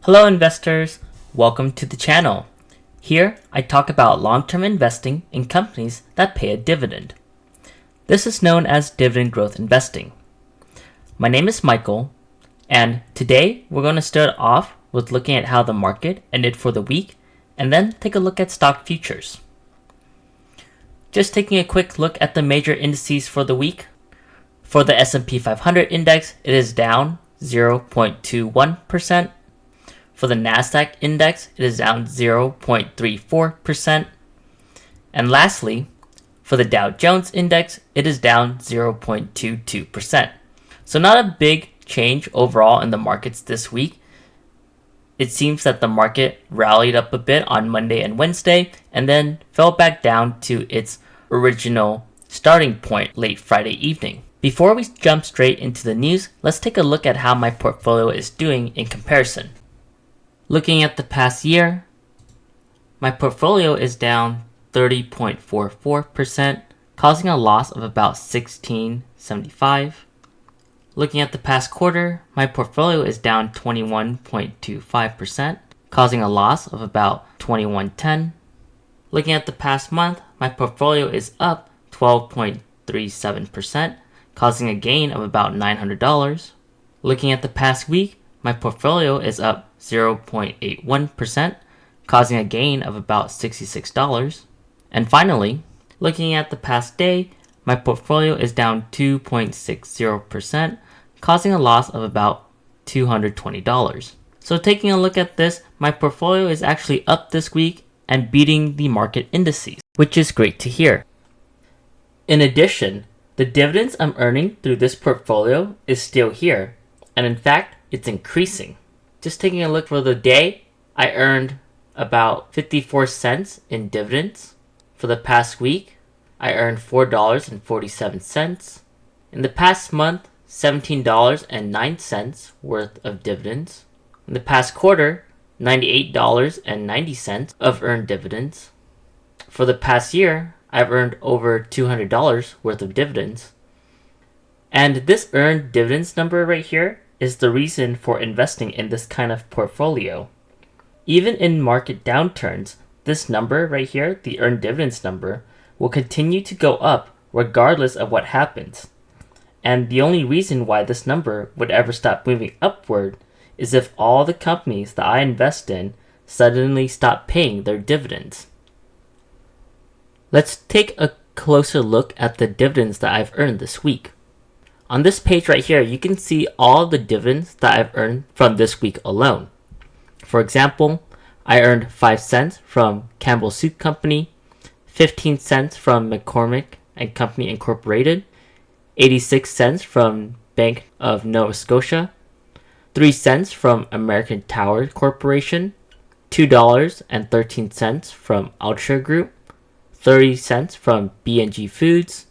Hello investors, welcome to the channel. Here I talk about long-term investing in companies that pay a dividend. This is known as dividend growth investing. My name is Michael, and today we're going to start off with looking at how the market ended for the week and then take a look at stock futures. Just taking a quick look at the major indices for the week. For the S&P 500 index, it is down 0.21%. For the NASDAQ index, it is down 0.34%. And lastly, for the Dow Jones index, it is down 0.22%. So not a big change overall in the markets this week. It seems that the market rallied up a bit on Monday and Wednesday and then fell back down to its original starting point late Friday evening. Before we jump straight into the news, let's take a look at how my portfolio is doing in comparison. Looking at the past year, my portfolio is down 30.44%, causing a loss of about $16.75. Looking at the past quarter, my portfolio is down 21.25%, causing a loss of about $21.10. Looking at the past month, my portfolio is up 12.37%, causing a gain of about $900. Looking at the past week, my portfolio is up 0.81%, causing a gain of about $66. And finally, looking at the past day, my portfolio is down 2.60%, causing a loss of about $220. So taking a look at this, my portfolio is actually up this week and beating the market indices, which is great to hear. In addition, the dividends I'm earning through this portfolio is still here, and in fact, it's increasing. Just taking a look for the day, I earned about 54 cents in dividends. For the past week, I earned $4.47. In the past month, $17.09 worth of dividends. In the past quarter, $98.90 of earned dividends. For the past year, I've earned over $200 worth of dividends. And this earned dividends number right here is the reason for investing in this kind of portfolio. Even in market downturns, this number right here, the earned dividends number, will continue to go up regardless of what happens. And the only reason why this number would ever stop moving upward is if all the companies that I invest in suddenly stop paying their dividends. Let's take a closer look at the dividends that I've earned this week. On this page right here, you can see all the dividends that I've earned from this week alone. For example, I earned 5 cents from Campbell Soup Company, 15 cents from McCormick and Company Incorporated, 86 cents from Bank of Nova Scotia, 3 cents from American Tower Corporation, $2.13 from Altra Group, 30 cents from B&G Foods,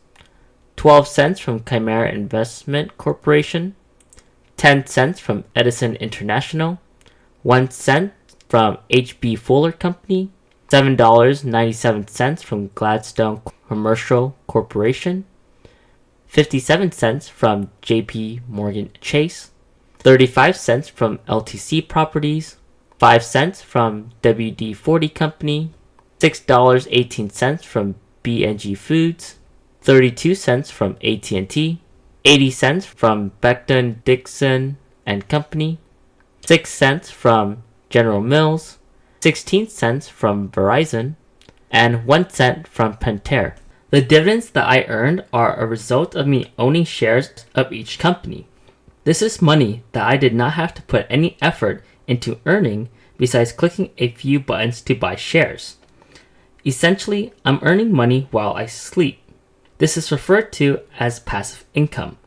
12 cents from Chimera Investment Corporation, 10 cents from Edison International, 1 cent from H.B. Fuller Company, $7.97 from Gladstone Commercial Corporation, 57 cents from J.P. Morgan Chase, 35 cents from LTC Properties, 5 cents from WD-40 Company, $6.18 from B&G Foods, 32 cents from AT&T, 80 cents from Becton Dickinson and Company, 6 cents from General Mills, 16 cents from Verizon, and 1 cent from Pentair. The dividends that I earned are a result of me owning shares of each company. This is money that I did not have to put any effort into earning besides clicking a few buttons to buy shares. Essentially, I'm earning money while I sleep. This is referred to as passive income,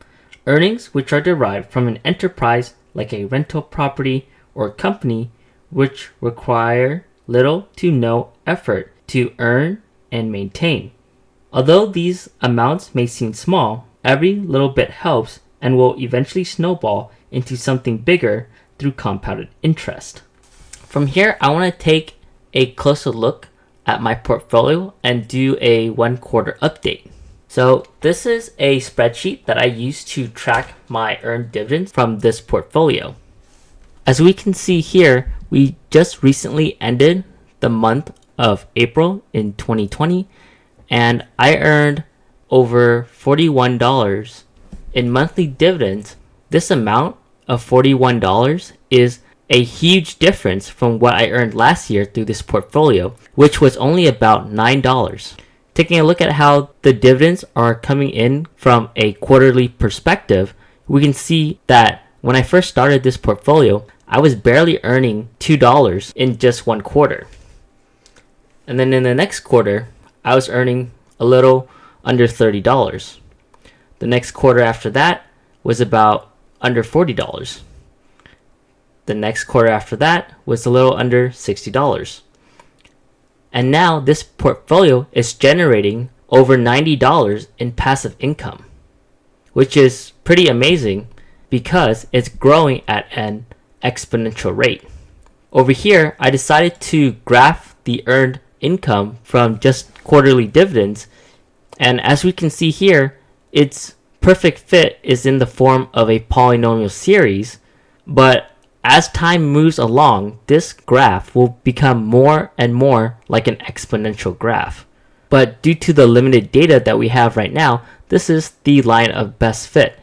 earnings which are derived from an enterprise like a rental property or company which require little to no effort to earn and maintain. Although these amounts may seem small, every little bit helps and will eventually snowball into something bigger through compounded interest. From here, I want to take a closer look at my portfolio and do a 1 quarter update. So this is a spreadsheet that I use to track my earned dividends from this portfolio. As we can see here, we just recently ended the month of April in 2020, and I earned over $41 in monthly dividends. This amount of $41 is a huge difference from what I earned last year through this portfolio, which was only about $9. Taking a look at how the dividends are coming in from a quarterly perspective, we can see that when I first started this portfolio, I was barely earning $2 in just one quarter. And then in the next quarter, I was earning a little under $30. The next quarter after that was about under $40. The next quarter after that was a little under $60. And now this portfolio is generating over $90 in passive income, which is pretty amazing because it's growing at an exponential rate. Over here, I decided to graph the earned income from just quarterly dividends, and as we can see here, its perfect fit is in the form of a polynomial series, but as time moves along, this graph will become more and more like an exponential graph. But due to the limited data that we have right now, this is the line of best fit.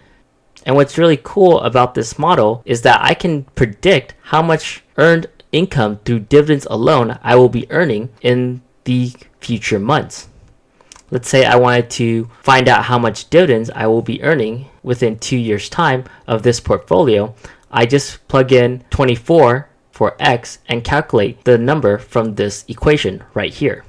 And what's really cool about this model is that I can predict how much earned income through dividends alone I will be earning in the future months. Let's say I wanted to find out how much dividends I will be earning within 2 years' time of this portfolio. I just plug in 24 for X and calculate the number from this equation right here.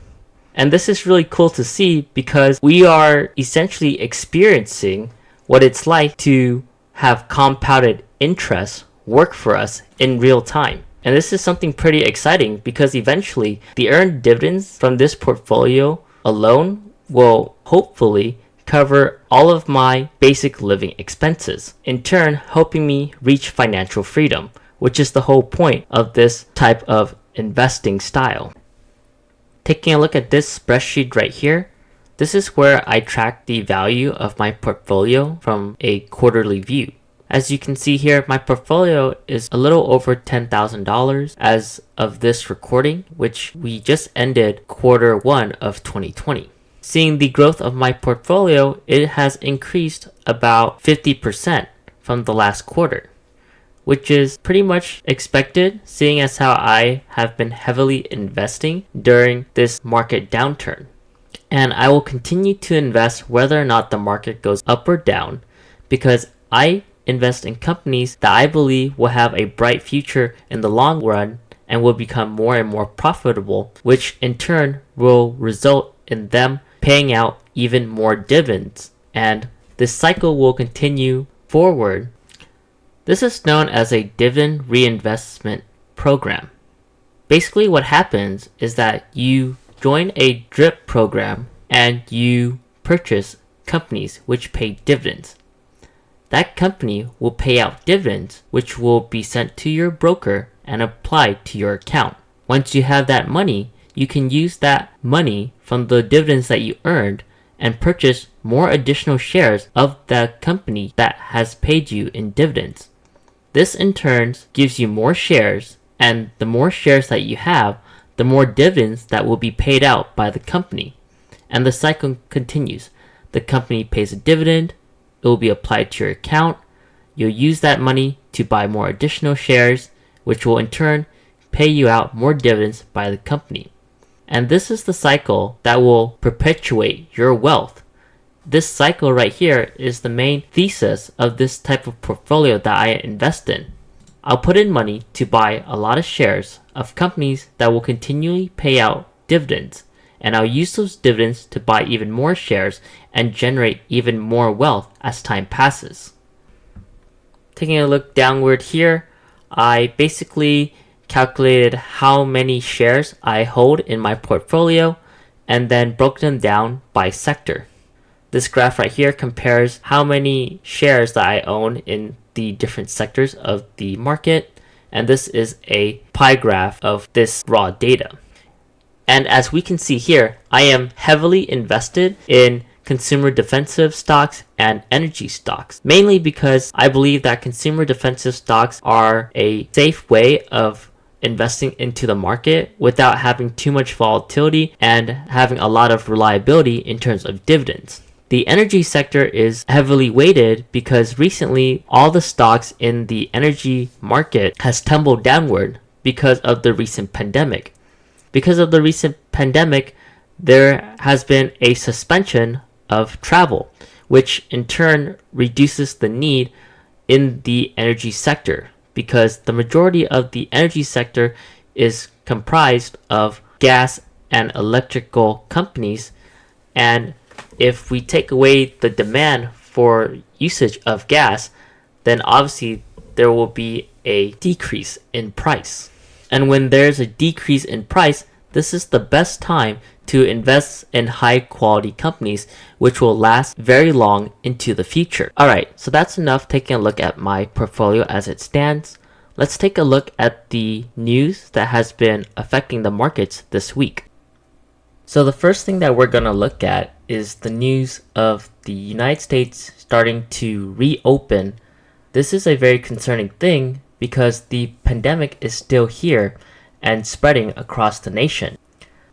And this is really cool to see because we are essentially experiencing what it's like to have compounded interest work for us in real time. And this is something pretty exciting because eventually the earned dividends from this portfolio alone will hopefully cover all of my basic living expenses, in turn helping me reach financial freedom, which is the whole point of this type of investing style. Taking a look at this spreadsheet right here, this is where I track the value of my portfolio from a quarterly view. As you can see here, my portfolio is a little over $10,000 as of this recording, which we just ended quarter 1 of 2020. Seeing the growth of my portfolio, it has increased about 50% from the last quarter, which is pretty much expected seeing as how I have been heavily investing during this market downturn. And I will continue to invest whether or not the market goes up or down because I invest in companies that I believe will have a bright future in the long run and will become more and more profitable, which in turn will result in them paying out even more dividends, and this cycle will continue forward. This is known as a dividend reinvestment program. Basically what happens is that you join a DRIP program and you purchase companies which pay dividends. That company will pay out dividends which will be sent to your broker and applied to your account. Once you have that money, you can use that money from the dividends that you earned and purchase more additional shares of the company that has paid you in dividends. This in turn gives you more shares, and the more shares that you have, the more dividends that will be paid out by the company. And the cycle continues. The company pays a dividend, it will be applied to your account, you'll use that money to buy more additional shares, which will in turn pay you out more dividends by the company. And this is the cycle that will perpetuate your wealth. This cycle right here is the main thesis of this type of portfolio that I invest in. I'll put in money to buy a lot of shares of companies that will continually pay out dividends, and I'll use those dividends to buy even more shares and generate even more wealth as time passes. Taking a look downward here, I basically calculated how many shares I hold in my portfolio and then broke them down by sector. This graph right here compares how many shares that I own in the different sectors of the market, and this is a pie graph of this raw data. And as we can see here, I am heavily invested in consumer defensive stocks and energy stocks, mainly because I believe that consumer defensive stocks are a safe way of investing into the market without having too much volatility and having a lot of reliability in terms of dividends. The energy sector is heavily weighted because recently all the stocks in the energy market has tumbled downward because of the recent pandemic. Because of the recent pandemic, there has been a suspension of travel, which in turn reduces the need in the energy sector because the majority of the energy sector is comprised of gas and electrical companies, and if we take away the demand for usage of gas, then obviously there will be a decrease in price. And when there's a decrease in price, this is the best time to invest in high quality companies which will last very long into the future. Alright, so that's enough taking a look at my portfolio as it stands. Let's take a look at the news that has been affecting the markets this week. So the first thing that we're going to look at is the news of the United States starting to reopen. This is a very concerning thing because the pandemic is still here and spreading across the nation.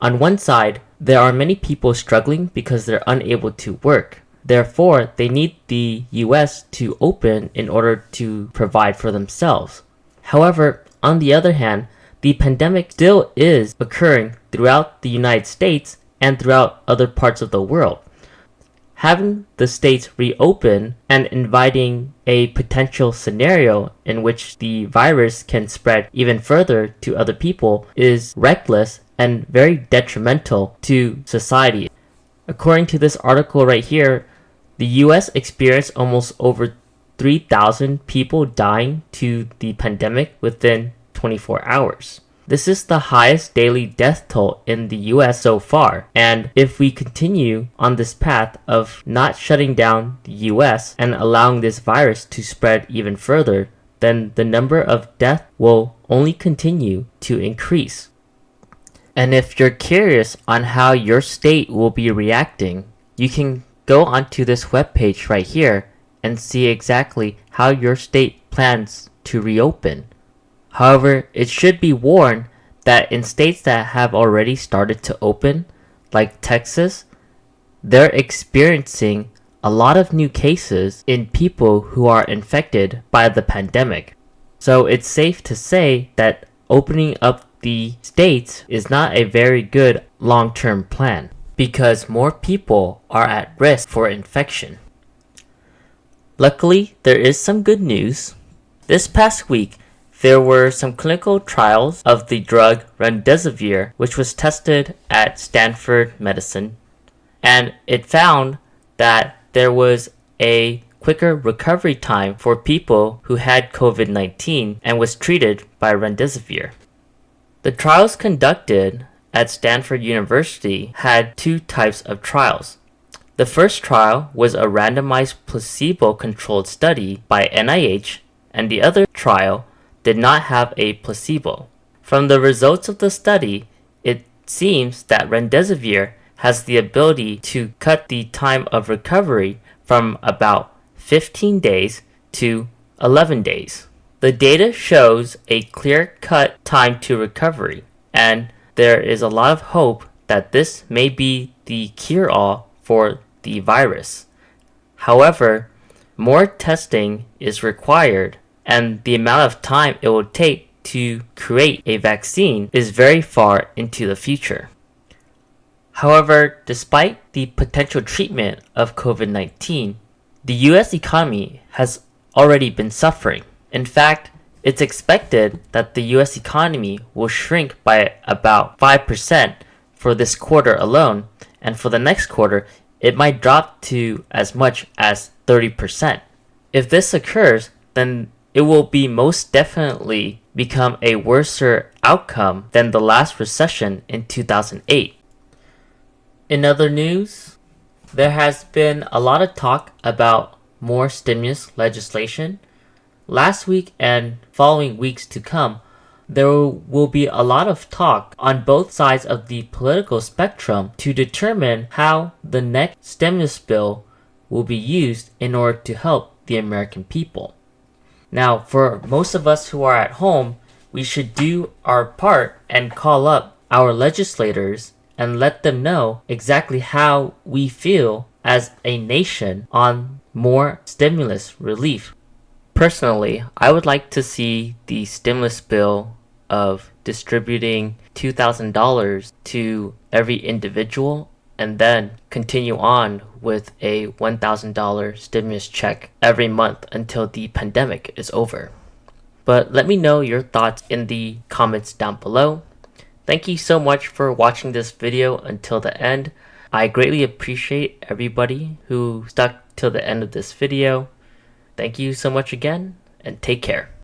On one side, there are many people struggling because they're unable to work. Therefore, they need the US to open in order to provide for themselves. However, on the other hand, the pandemic still is occurring throughout the United States and throughout other parts of the world. Having the states reopen and inviting a potential scenario in which the virus can spread even further to other people is reckless and very detrimental to society. According to this article right here, the US experienced almost over 3,000 people dying to the pandemic within 24 hours. This is the highest daily death toll in the US so far, and if we continue on this path of not shutting down the US and allowing this virus to spread even further, then the number of deaths will only continue to increase. And if you're curious on how your state will be reacting, you can go onto this webpage right here and see exactly how your state plans to reopen. However, it should be warned that in states that have already started to open, like Texas, they're experiencing a lot of new cases in people who are infected by the pandemic. So it's safe to say that opening up the states is not a very good long-term plan because more people are at risk for infection. Luckily, there is some good news. This past week, there were some clinical trials of the drug remdesivir, which was tested at Stanford Medicine, and it found that there was a quicker recovery time for people who had COVID-19 and was treated by remdesivir. The trials conducted at Stanford University had two types of trials. The first trial was a randomized placebo-controlled study by NIH, and the other trial did not have a placebo. From the results of the study, it seems that remdesivir has the ability to cut the time of recovery from about 15 days to 11 days. The data shows a clear-cut time to recovery, and there is a lot of hope that this may be the cure-all for the virus. However, more testing is required, and the amount of time it will take to create a vaccine is very far into the future. However, despite the potential treatment of COVID-19, the US economy has already been suffering. In fact, it's expected that the US economy will shrink by about 5% for this quarter alone, and for the next quarter, it might drop to as much as 30%. If this occurs, then it will be most definitely become a worser outcome than the last recession in 2008. In other news, there has been a lot of talk about more stimulus legislation. Last week and following weeks to come, there will be a lot of talk on both sides of the political spectrum to determine how the next stimulus bill will be used in order to help the American people. Now, for most of us who are at home, we should do our part and call up our legislators and let them know exactly how we feel as a nation on more stimulus relief. Personally, I would like to see the stimulus bill of distributing $2,000 to every individual and then continue on with a $1,000 stimulus check every month until the pandemic is over. But let me know your thoughts in the comments down below. Thank you so much for watching this video until the end. I greatly appreciate everybody who stuck till the end of this video. Thank you so much again, and take care.